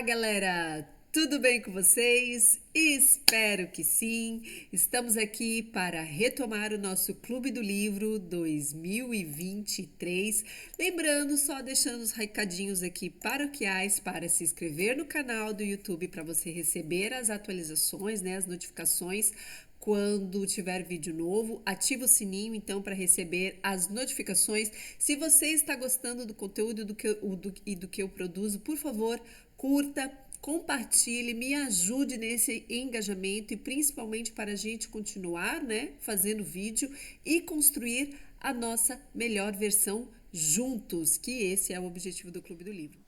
Olá, galera! Tudo bem com vocês? Espero que sim! Estamos aqui para retomar o nosso Clube do Livro 2023. Lembrando, só deixando os recadinhos aqui paroquiais para se inscrever no canal do YouTube para você receber as atualizações, as notificações. Quando tiver vídeo novo, ativa o sininho então para receber as notificações. Se você está gostando do conteúdo do que eu produzo, por favor, curta, compartilhe, me ajude nesse engajamento e principalmente para a gente continuar, fazendo vídeo e construir a nossa melhor versão juntos, que esse é o objetivo do Clube do Livro.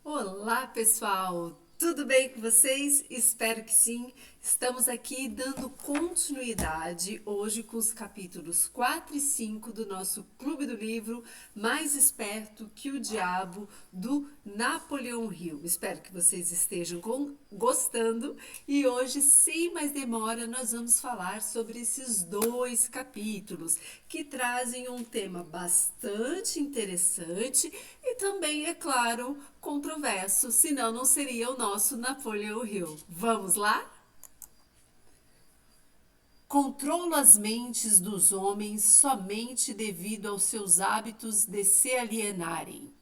Olá, pessoal! Tudo bem com vocês? Espero que sim. Estamos aqui dando continuidade hoje com os capítulos 4 e 5 do nosso Clube do Livro Mais Esperto que o Diabo, do Napoleão Hill. Espero que vocês estejam gostando e hoje, sem mais demora, nós vamos falar sobre esses dois capítulos que trazem um tema bastante interessante e também, é claro, controverso, senão não seria o nosso Napoleão Hill. Vamos lá? Controlo as mentes dos homens somente devido aos seus hábitos de se alienarem,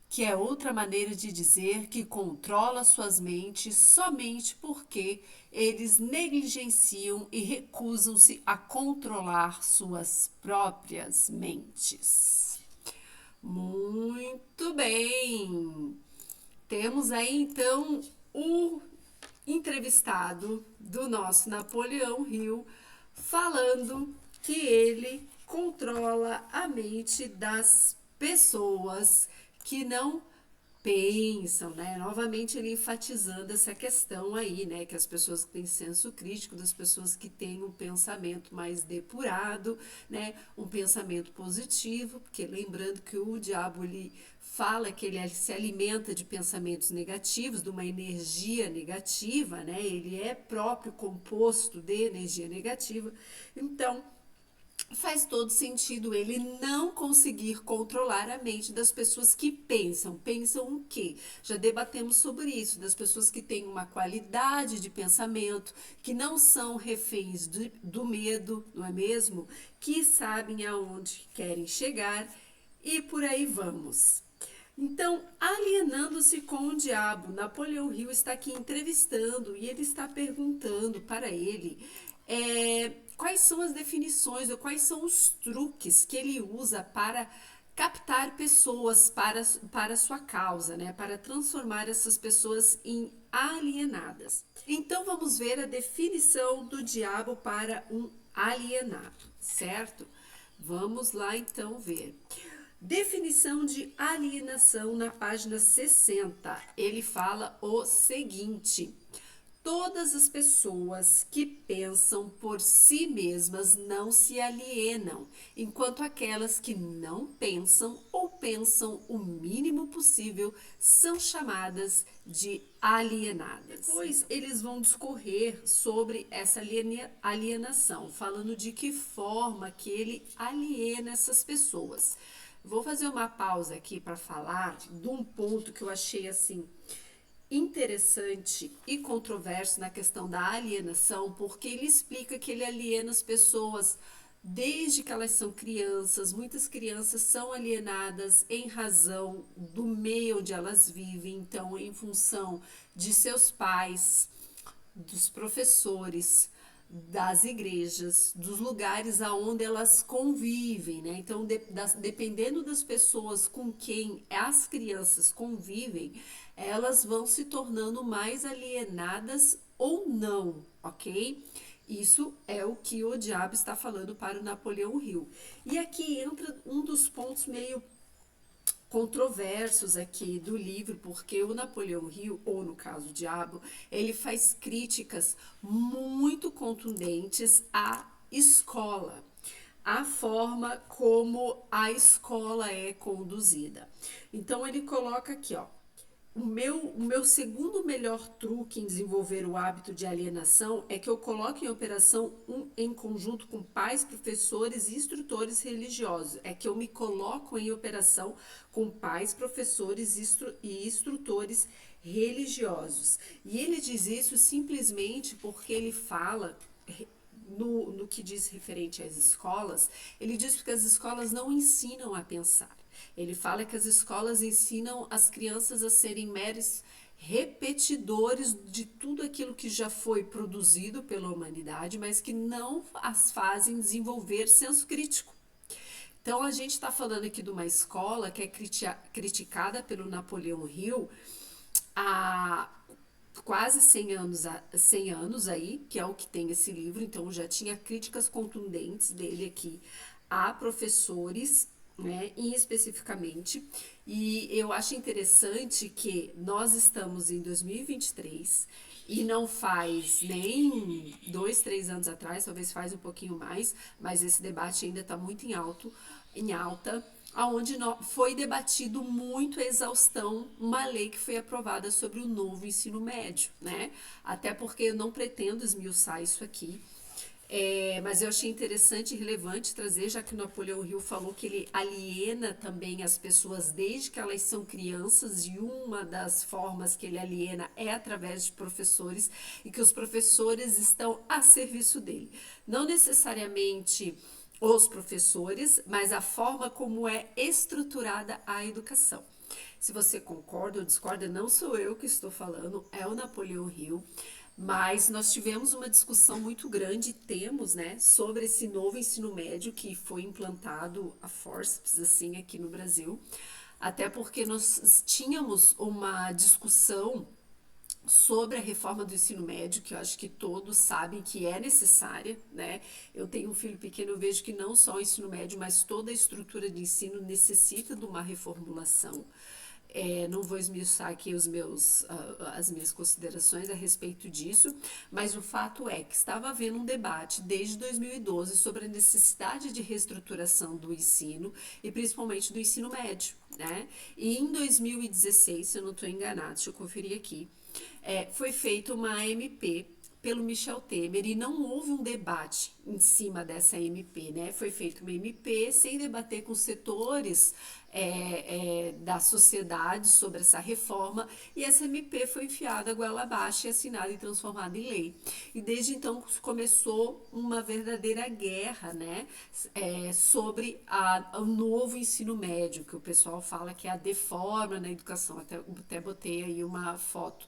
que é outra maneira de dizer que controla suas mentes somente porque eles negligenciam e recusam-se a controlar suas próprias mentes. Muito bem! Temos aí então o entrevistado do nosso Napoleão Hill falando que ele controla a mente das pessoas que não pensam, Novamente ele enfatizando essa questão aí, que as pessoas que têm senso crítico, das pessoas que têm um pensamento mais depurado, um pensamento positivo, porque lembrando que o diabo ele fala que ele se alimenta de pensamentos negativos, de uma energia negativa, Ele é próprio composto de energia negativa. Então, faz todo sentido ele não conseguir controlar a mente das pessoas que pensam. Pensam o quê? Já debatemos sobre isso, das pessoas que têm uma qualidade de pensamento, que não são reféns do medo, não é mesmo? Que sabem aonde querem chegar e por aí vamos. Então, alienando-se com o diabo, Napoleão Hill está aqui entrevistando e ele está perguntando para ele quais são as definições ou quais são os truques que ele usa para captar pessoas para a sua causa, para transformar essas pessoas em alienadas. Então, vamos ver a definição do diabo para um alienado, certo? Vamos lá então ver. Definição de alienação na página 60. Ele fala o seguinte: todas as pessoas que pensam por si mesmas não se alienam, enquanto aquelas que não pensam ou pensam o mínimo possível são chamadas de alienadas. Depois eles vão discorrer sobre essa alienação, falando de que forma que ele aliena essas pessoas. Vou fazer uma pausa aqui para falar de um ponto que eu achei assim interessante e controverso na questão da alienação, porque ele explica que ele aliena as pessoas desde que elas são crianças. Muitas crianças são alienadas em razão do meio onde elas vivem, então em função de seus pais, dos professores, das igrejas, dos lugares aonde elas convivem, Então, dependendo das pessoas com quem as crianças convivem, elas vão se tornando mais alienadas ou não, ok? Isso é o que o diabo está falando para o Napoleão Hill. E aqui entra um dos pontos meio controversos aqui do livro, porque o Napoleão Hill, ou no caso o diabo, ele faz críticas muito contundentes à escola, à forma como a escola é conduzida. Então ele coloca aqui, o meu segundo melhor truque em desenvolver o hábito de alienação é que eu coloco em operação em conjunto com pais, professores e instrutores religiosos. É que eu me coloco em operação com pais, professores e instrutores religiosos. E ele diz isso simplesmente porque ele fala no que diz referente às escolas, ele diz que as escolas não ensinam a pensar. Ele fala que as escolas ensinam as crianças a serem meros repetidores de tudo aquilo que já foi produzido pela humanidade, mas que não as fazem desenvolver senso crítico. Então a gente está falando aqui de uma escola que é criticada pelo Napoleão Hill há quase 100 anos aí, que é o que tem esse livro, então já tinha críticas contundentes dele aqui a professores, né, especificamente, e eu acho interessante que nós estamos em 2023 e não faz nem 2, 3 anos atrás, talvez faz um pouquinho mais, mas esse debate ainda está muito em alta, aonde foi debatido muito a exaustão uma lei que foi aprovada sobre o novo ensino médio, né? Até porque eu não pretendo esmiuçar isso aqui, mas eu achei interessante e relevante trazer, já que o Napoleão Hill falou que ele aliena também as pessoas desde que elas são crianças, e uma das formas que ele aliena é através de professores, e que os professores estão a serviço dele. Não necessariamente os professores, mas a forma como é estruturada a educação. Se você concorda ou discorda, não sou eu que estou falando, é o Napoleão Hill. Mas nós tivemos uma discussão muito grande, temos, né, sobre esse novo ensino médio que foi implantado a forceps, assim, aqui no Brasil. Até porque nós tínhamos uma discussão sobre a reforma do ensino médio, que eu acho que todos sabem que é necessária, né? Eu tenho um filho pequeno, eu vejo que não só o ensino médio, mas toda a estrutura de ensino necessita de uma reformulação. Não vou esmiuçar aqui as minhas considerações a respeito disso, mas o fato é que estava havendo um debate desde 2012 sobre a necessidade de reestruturação do ensino e principalmente do ensino médio, né? E em 2016, se eu não estou enganado, deixa eu conferir aqui, foi feita uma MP pelo Michel Temer e não houve um debate em cima dessa MP, né? Foi feita uma MP sem debater com setores da sociedade sobre essa reforma, e essa MP foi enfiada goela abaixo e assinada e transformada em lei. E desde então começou uma verdadeira guerra, né? Sobre o novo ensino médio, que o pessoal fala que é a deforma na educação. Até botei aí uma foto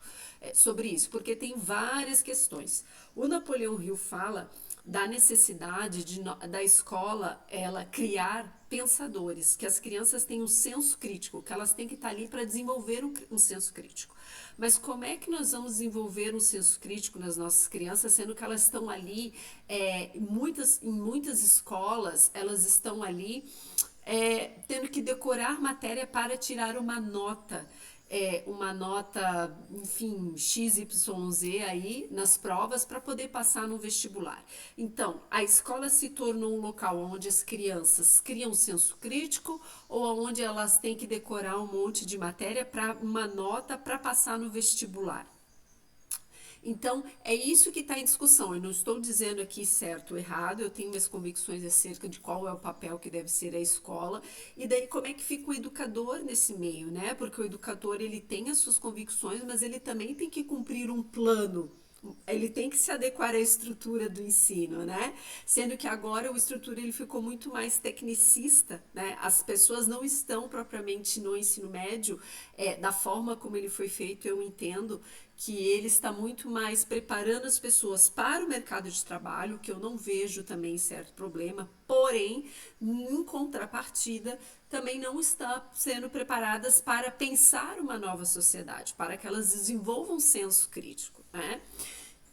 sobre isso, porque tem várias questões. O Napoleão Hill fala da necessidade da escola ela criar pensadores, que as crianças têm um senso crítico, que elas têm que estar ali para desenvolver um senso crítico. Mas como é que nós vamos desenvolver um senso crítico nas nossas crianças, sendo que elas estão ali, em muitas escolas, elas estão ali tendo que decorar matéria para tirar uma nota, enfim, XYZ aí nas provas para poder passar no vestibular. Então, a escola se tornou um local onde as crianças criam um senso crítico ou onde elas têm que decorar um monte de matéria para uma nota para passar no vestibular. Então, é isso que está em discussão. Eu não estou dizendo aqui certo ou errado, eu tenho minhas convicções acerca de qual é o papel que deve ser a escola. E daí, como é que fica o educador nesse meio, né? Porque o educador, ele tem as suas convicções, mas ele também tem que cumprir um plano. Ele tem que se adequar à estrutura do ensino, né? Sendo que agora o estrutura ele ficou muito mais tecnicista, né? As pessoas não estão propriamente no ensino médio da forma como ele foi feito. Eu entendo que ele está muito mais preparando as pessoas para o mercado de trabalho, que eu não vejo também certo problema, porém, em contrapartida, também não está sendo preparadas para pensar uma nova sociedade, para que elas desenvolvam um senso crítico, né?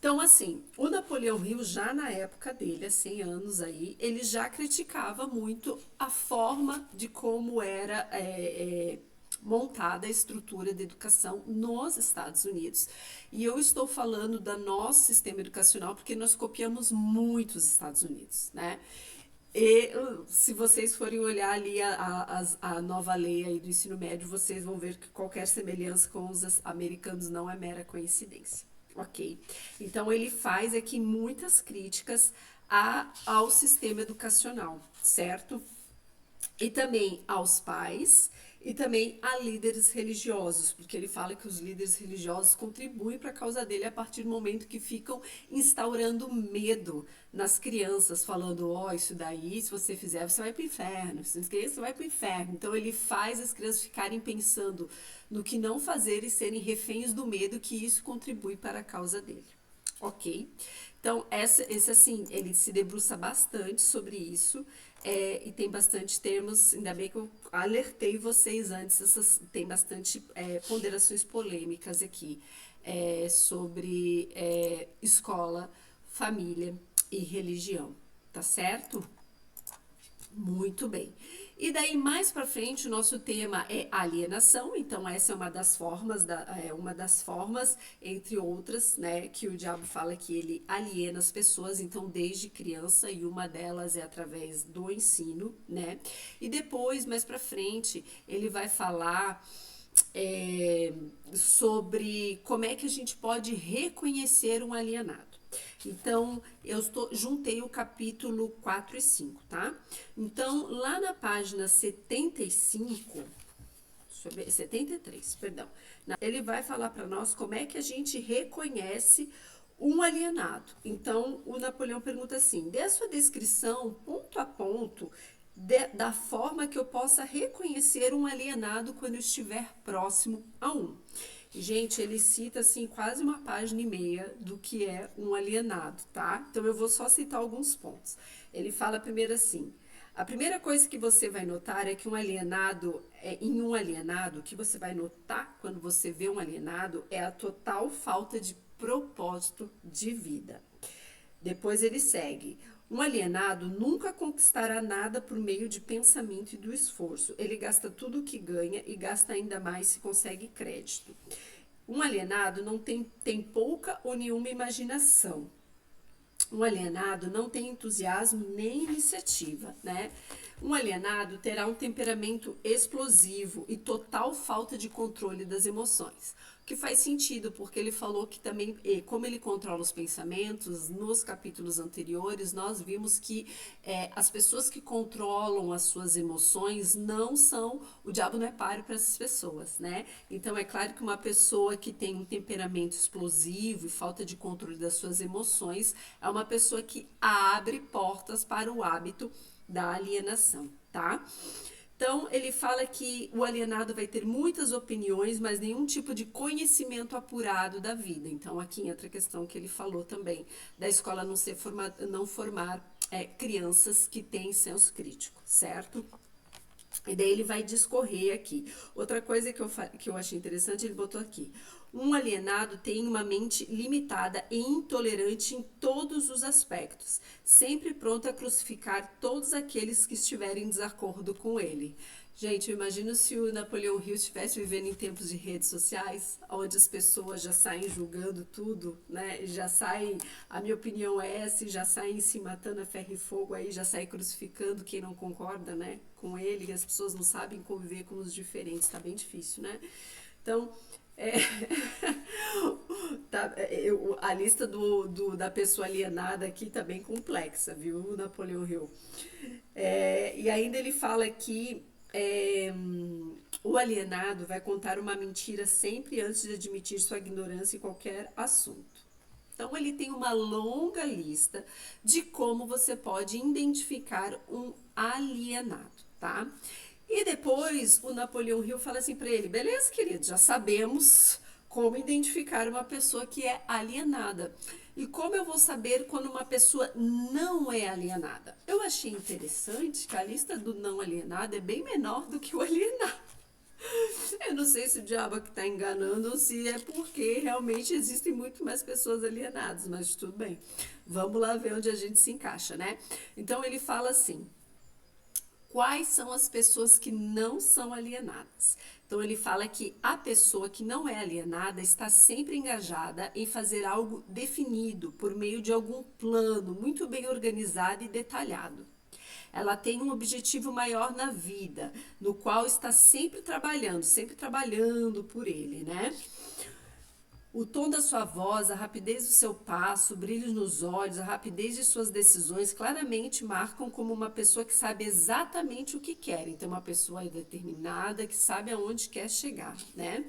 Então, assim, o Napoleão Hill, já na época dele, há 100 anos aí, ele já criticava muito a forma de como era montada a estrutura de educação nos Estados Unidos. E eu estou falando do nosso sistema educacional porque nós copiamos muito os Estados Unidos, né? E se vocês forem olhar ali a nova lei aí do ensino médio, vocês vão ver que qualquer semelhança com os americanos não é mera coincidência. Ok? Então ele faz aqui muitas críticas ao sistema educacional, certo? E também aos pais e também a líderes religiosos, porque ele fala que os líderes religiosos contribuem para a causa dele a partir do momento que ficam instaurando medo nas crianças, falando, ó, isso daí, se você fizer, você vai para o inferno, se não esqueça, você vai para o inferno. Então ele faz as crianças ficarem pensando no que não fazer e serem reféns do medo, que isso contribui para a causa dele. Ok? Então, esse assim, ele se debruça bastante sobre isso e tem bastante termos, ainda bem que eu alertei vocês antes, tem bastante ponderações polêmicas aqui sobre escola, família e religião, tá certo? Muito bem. E daí mais para frente o nosso tema é alienação. Então essa é uma das formas entre outras, né, que o diabo fala que ele aliena as pessoas. Então desde criança e uma delas é através do ensino, né? E depois mais para frente ele vai falar sobre como é que a gente pode reconhecer um alienado. Então, juntei o capítulo 4 e 5, tá? Então, lá na página 75, deixa eu ver, 73, perdão. Ele vai falar para nós como é que a gente reconhece um alienado. Então, o Napoleão pergunta assim: dê a sua descrição, ponto a ponto, da forma que eu possa reconhecer um alienado quando eu estiver próximo a um. Gente, ele cita assim quase uma página e meia do que é um alienado, tá? Então eu vou só citar alguns pontos. Ele fala primeiro assim: a primeira coisa que você vai notar é que em um alienado, o que você vai notar quando você vê um alienado é a total falta de propósito de vida. Depois ele segue: um alienado nunca conquistará nada por meio de pensamento e do esforço. Ele gasta tudo o que ganha e gasta ainda mais se consegue crédito. Um alienado não tem pouca ou nenhuma imaginação. Um alienado não tem entusiasmo nem iniciativa, né? Um alienado terá um temperamento explosivo e total falta de controle das emoções. O que faz sentido, porque ele falou que também, como ele controla os pensamentos, nos capítulos anteriores, nós vimos que as pessoas que controlam as suas emoções não são, o diabo não é páreo para essas pessoas, né? Então é claro que uma pessoa que tem um temperamento explosivo e falta de controle das suas emoções é uma pessoa que abre portas para o hábito da alienação, tá? Então, ele fala que o alienado vai ter muitas opiniões, mas nenhum tipo de conhecimento apurado da vida. Então, aqui entra a questão que ele falou também, da escola não formar crianças que têm senso crítico, certo? E daí ele vai discorrer aqui. Outra coisa que eu achei interessante, ele botou aqui: um alienado tem uma mente limitada e intolerante em todos os aspectos, sempre pronto a crucificar todos aqueles que estiverem em desacordo com ele. Gente, eu imagino se o Napoleão Hill estivesse vivendo em tempos de redes sociais, onde as pessoas já saem julgando tudo, né? Já saem, a minha opinião é essa, e já saem se matando a ferro e fogo aí, já saem crucificando quem não concorda, né, com ele, e as pessoas não sabem conviver com os diferentes, tá bem difícil, né? Então, a lista da pessoa alienada aqui tá bem complexa, viu, Napoleão Hill? E ainda ele fala que o alienado vai contar uma mentira sempre antes de admitir sua ignorância em qualquer assunto. Então ele tem uma longa lista de como você pode identificar um alienado, tá? E depois o Napoleão Hill fala assim para ele: beleza, querido, já sabemos como identificar uma pessoa que é alienada. E como eu vou saber quando uma pessoa não é alienada? Eu achei interessante que a lista do não alienado é bem menor do que o alienado. Eu não sei se o diabo que está enganando ou se é porque realmente existem muito mais pessoas alienadas, mas tudo bem. Vamos lá ver onde a gente se encaixa, né? Então ele fala assim: quais são as pessoas que não são alienadas? Então ele fala que a pessoa que não é alienada está sempre engajada em fazer algo definido por meio de algum plano muito bem organizado e detalhado. ela tem um objetivo maior na vida, no qual está sempre trabalhando por ele, né? O tom da sua voz, a rapidez do seu passo, o brilho nos olhos, a rapidez de suas decisões claramente marcam como uma pessoa que sabe exatamente o que quer. Então, uma pessoa determinada que sabe aonde quer chegar, né?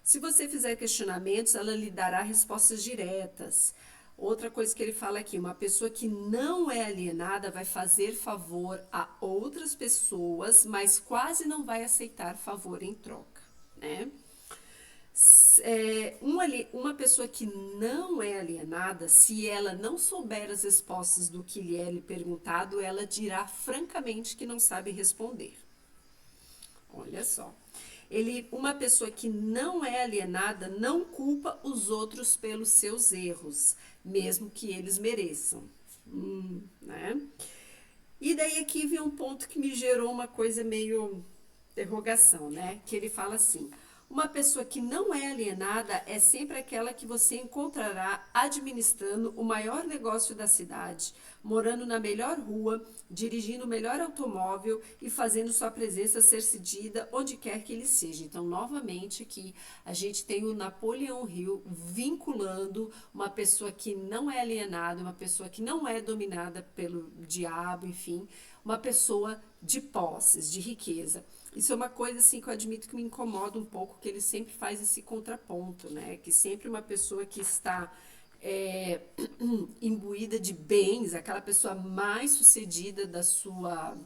Se você fizer questionamentos, ela lhe dará respostas diretas. Outra coisa que ele fala aqui, uma pessoa que não é alienada vai fazer favor a outras pessoas, mas quase não vai aceitar favor em troca, né? Uma pessoa que não é alienada, se ela não souber as respostas do que lhe é perguntado, ela dirá francamente que não sabe responder. Olha só. Uma pessoa que não é alienada não culpa os outros pelos seus erros, mesmo que eles mereçam. Né? E daí aqui vem um ponto que me gerou uma coisa meio interrogação, né? Que ele fala assim: uma pessoa que não é alienada é sempre aquela que você encontrará administrando o maior negócio da cidade, morando na melhor rua, dirigindo o melhor automóvel e fazendo sua presença ser sentida onde quer que ele seja. Então, novamente aqui, a gente tem o Napoleão Hill vinculando uma pessoa que não é alienada, uma pessoa que não é dominada pelo diabo, enfim, uma pessoa de posses, de riqueza. Isso é uma coisa assim que eu admito que me incomoda um pouco, que ele sempre faz esse contraponto, né? Que sempre uma pessoa que está imbuída de bens, aquela pessoa mais sucedida da sua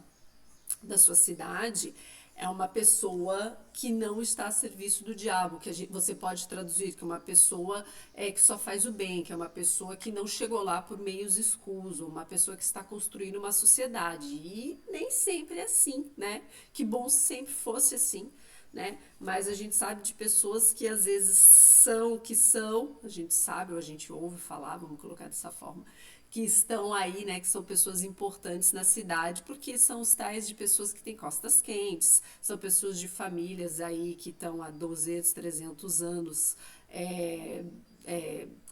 cidade, é uma pessoa que não está a serviço do diabo, que você pode traduzir que é uma pessoa que só faz o bem, que é uma pessoa que não chegou lá por meios escusos, uma pessoa que está construindo uma sociedade. E nem sempre é assim, né? Que bom se sempre fosse assim, né? Mas a gente sabe de pessoas que às vezes são o que são, a gente sabe, ou a gente ouve falar, vamos colocar dessa forma, que estão aí, né, que são pessoas importantes na cidade, porque são os tais de pessoas que têm costas quentes, são pessoas de famílias aí que estão há 200, 300 anos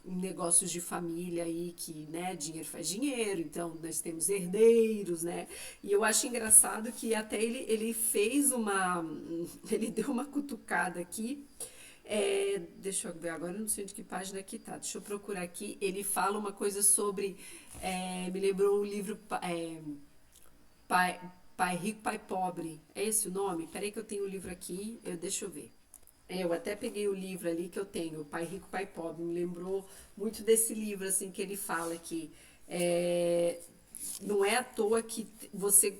em negócios de família aí que, né, dinheiro faz dinheiro, então nós temos herdeiros, né, e eu acho engraçado que até ele fez ele deu uma cutucada aqui. Deixa eu ver, agora eu não sei de que página que tá. Deixa eu procurar aqui. Ele fala uma coisa sobre. Me lembrou o livro Pai, Pai Rico, Pai Pobre. É esse o nome? Peraí que eu tenho o livro aqui. Deixa eu ver. Eu até peguei o livro ali que eu tenho, Pai Rico, Pai Pobre. Me lembrou muito desse livro, assim, que ele fala que não é à toa que você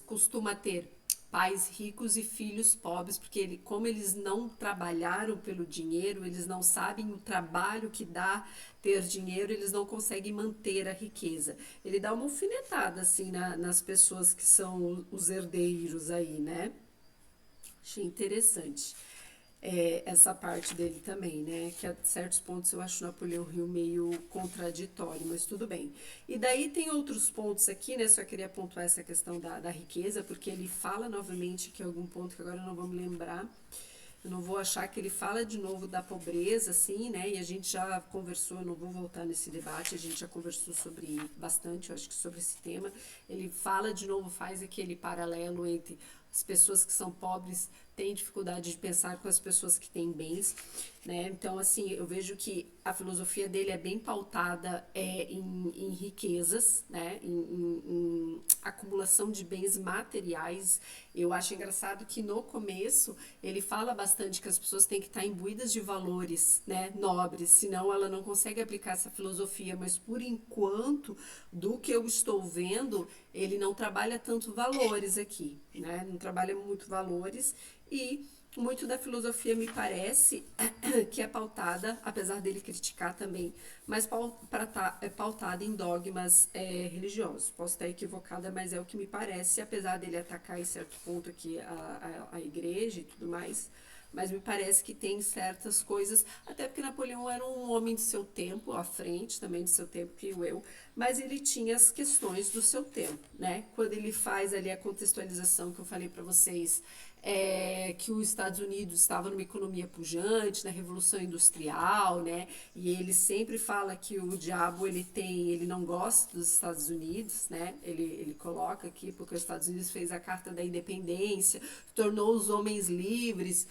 costuma ter pais ricos e filhos pobres, porque como eles não trabalharam pelo dinheiro, eles não sabem o trabalho que dá ter dinheiro, eles não conseguem manter a riqueza. Ele dá uma alfinetada assim nas pessoas que são os herdeiros aí, né? Achei interessante. Essa parte dele também, né? Que a certos pontos eu acho o Napoleão Hill meio contraditório, mas tudo bem. E daí tem outros pontos aqui, né? Só queria pontuar essa questão da riqueza, porque ele fala novamente que é algum ponto que agora eu não vou me lembrar. Eu não vou achar que ele fala de novo da pobreza, assim, né? E a gente já conversou, eu não vou voltar nesse debate, a gente já conversou sobre bastante, eu acho que sobre esse tema. Ele fala de novo, faz aquele paralelo entre as pessoas que são pobres têm dificuldade de pensar com as pessoas que têm bens, né? Então, assim, eu vejo que a filosofia dele é bem pautada em riquezas, né? Em acumulação de bens materiais. Eu acho engraçado que no começo ele fala bastante que as pessoas têm que estar imbuídas de valores, né, nobres, senão ela não consegue aplicar essa filosofia, mas por enquanto, do que eu estou vendo, ele não trabalha tanto valores aqui, né, não trabalha muito valores e muito da filosofia me parece que é pautada, apesar dele criticar também, mas é pautada em dogmas religiosos. Posso estar equivocada, mas é o que me parece, apesar dele atacar em certo ponto aqui a igreja e tudo mais, mas me parece que tem certas coisas, até porque Napoleão era um homem de seu tempo, à frente também de seu tempo que eu, mas ele tinha as questões do seu tempo, né? Quando ele faz ali a contextualização que eu falei para vocês, que os Estados Unidos estavam numa economia pujante, na Revolução Industrial, né? E ele sempre fala que o diabo ele não gosta dos Estados Unidos, né? Ele coloca aqui porque os Estados Unidos fez a Carta da Independência, tornou os homens livres.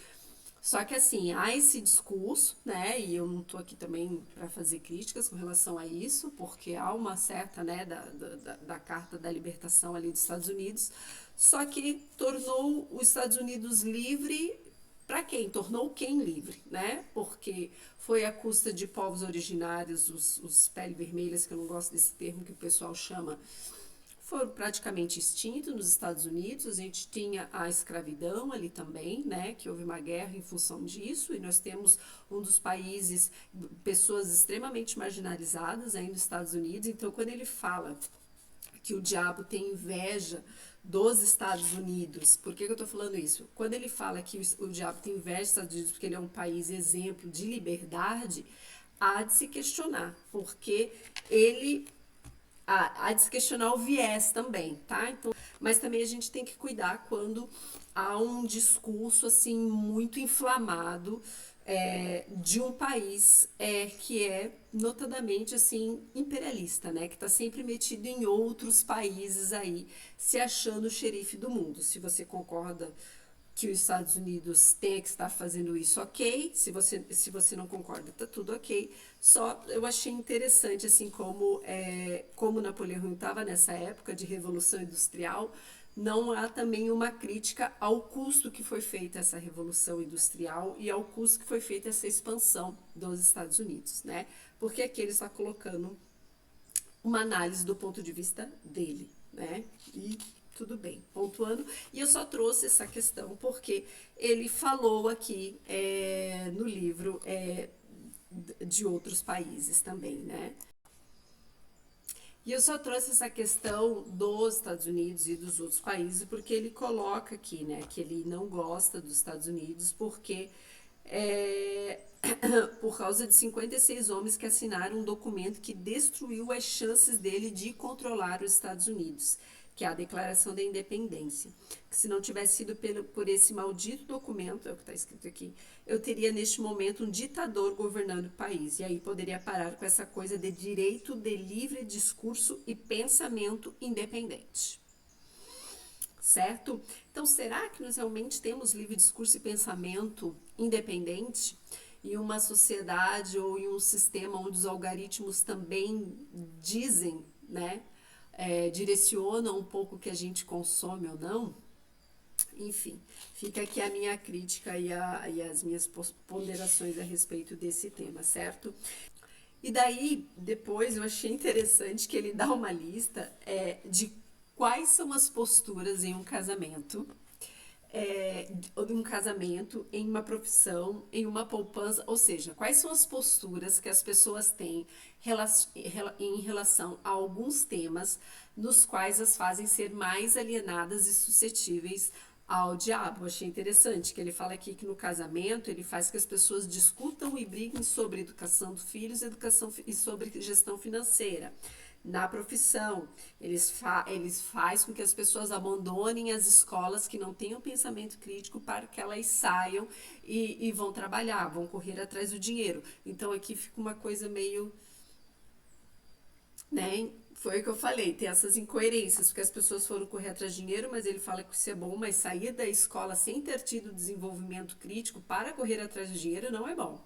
Só que assim, há esse discurso, né? E eu não estou aqui também para fazer críticas com relação a isso, porque há uma certa, né, da Carta da Libertação ali dos Estados Unidos, só que tornou os Estados Unidos livre para quem? Tornou quem livre, né? Porque foi à custa de povos originários, os pele vermelhas, que eu não gosto desse termo que o pessoal chama, foram praticamente extintos nos Estados Unidos. A gente tinha a escravidão ali também, né, que houve uma guerra em função disso, e nós temos um dos países, pessoas extremamente marginalizadas aí nos Estados Unidos. Então, quando ele fala que o diabo tem inveja dos Estados Unidos, por que eu tô falando isso? Quando ele fala que o diabo tem inveja dos Estados Unidos porque ele é um país exemplo de liberdade, há de se questionar, porque ele há de se questionar o viés também, tá? Então, mas também a gente tem que cuidar quando há um discurso assim muito inflamado de um país que é notadamente assim imperialista, né? Que está sempre metido em outros países aí, se achando o xerife do mundo. Se você concorda que os Estados Unidos tenha que estar fazendo isso, ok. Se você não concorda, tá tudo ok. Só eu achei interessante, assim, como Napoleão estava nessa época de Revolução Industrial, não há também uma crítica ao custo que foi feita essa Revolução Industrial e ao custo que foi feita essa expansão dos Estados Unidos, né? Porque aqui ele está colocando uma análise do ponto de vista dele, né? E tudo bem, pontuando. E eu só trouxe essa questão porque ele falou aqui no livro de outros países também, né? E eu só trouxe essa questão dos Estados Unidos e dos outros países porque ele coloca aqui, né, que ele não gosta dos Estados Unidos porque por causa de 56 homens que assinaram um documento que destruiu as chances dele de controlar os Estados Unidos, que é a Declaração da Independência. Que se não tivesse sido por esse maldito documento, é o que está escrito aqui, eu teria neste momento um ditador governando o país. E aí poderia parar com essa coisa de direito de livre discurso e pensamento independente. Certo? Então, será que nós realmente temos livre discurso e pensamento independente em uma sociedade ou em um sistema onde os algoritmos também dizem, né, direcionam um pouco o que a gente consome ou não? Enfim, fica aqui a minha crítica e as minhas ponderações a respeito desse tema, certo? E daí, depois, eu achei interessante que ele dá uma lista de quais são as posturas em um casamento, em uma profissão, em uma poupança, ou seja, quais são as posturas que as pessoas têm em relação a alguns temas nos quais as fazem ser mais alienadas e suscetíveis ao diabo. Eu achei interessante que ele fala aqui que no casamento ele faz que as pessoas discutam e briguem sobre educação dos filhos, educação e sobre gestão financeira. Na profissão, eles faz com que as pessoas abandonem as escolas que não tenham pensamento crítico para que elas saiam e vão trabalhar, vão correr atrás do dinheiro. Então aqui fica uma coisa meio, né? Foi o que eu falei, tem essas incoerências, porque as pessoas foram correr atrás de dinheiro, mas ele fala que isso é bom, mas sair da escola sem ter tido desenvolvimento crítico para correr atrás do dinheiro não é bom.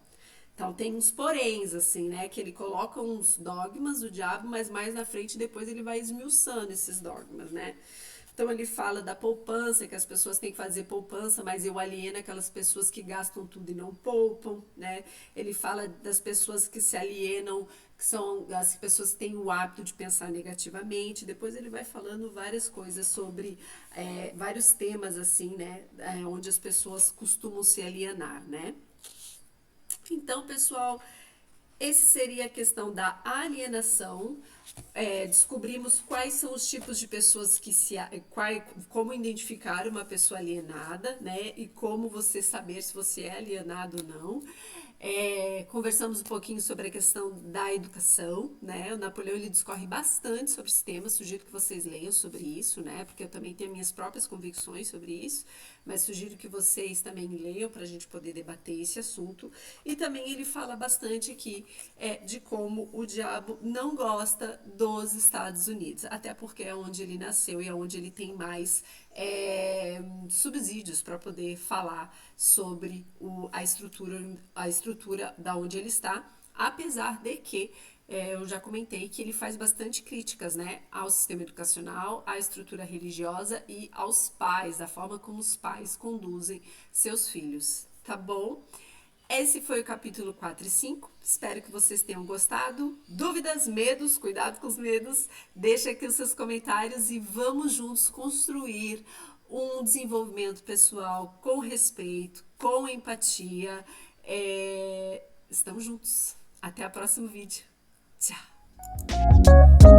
Então tem uns poréns, assim, né? Que ele coloca uns dogmas do diabo, mas mais na frente depois ele vai esmiuçando esses dogmas, né? Então ele fala da poupança, que as pessoas têm que fazer poupança, mas eu alieno aquelas pessoas que gastam tudo e não poupam, né? Ele fala das pessoas que se alienam, que são as pessoas que têm o hábito de pensar negativamente. Depois ele vai falando várias coisas sobre vários temas, assim, né? Onde as pessoas costumam se alienar, né? Então, pessoal, essa seria a questão da alienação. Descobrimos quais são os tipos de pessoas como identificar uma pessoa alienada, né? E como você saber se você é alienado ou não. Conversamos um pouquinho sobre a questão da educação, né? O Napoleão ele discorre bastante sobre esse tema, sugiro que vocês leiam sobre isso, né? Porque eu também tenho minhas próprias convicções sobre isso, mas sugiro que vocês também leiam para a gente poder debater esse assunto. E também ele fala bastante aqui de como o diabo não gosta dos Estados Unidos, até porque é onde ele nasceu e é onde ele tem mais subsídios para poder falar sobre a estrutura da onde ele está, apesar de que eu já comentei que ele faz bastante críticas, né, ao sistema educacional, à estrutura religiosa e aos pais, da forma como os pais conduzem seus filhos, tá bom? Esse foi o capítulo 4 e 5. Espero que vocês tenham gostado. Dúvidas, medos, cuidado com os medos. Deixa aqui os seus comentários e vamos juntos construir um desenvolvimento pessoal com respeito, com empatia. Estamos juntos. Até o próximo vídeo. Tchau!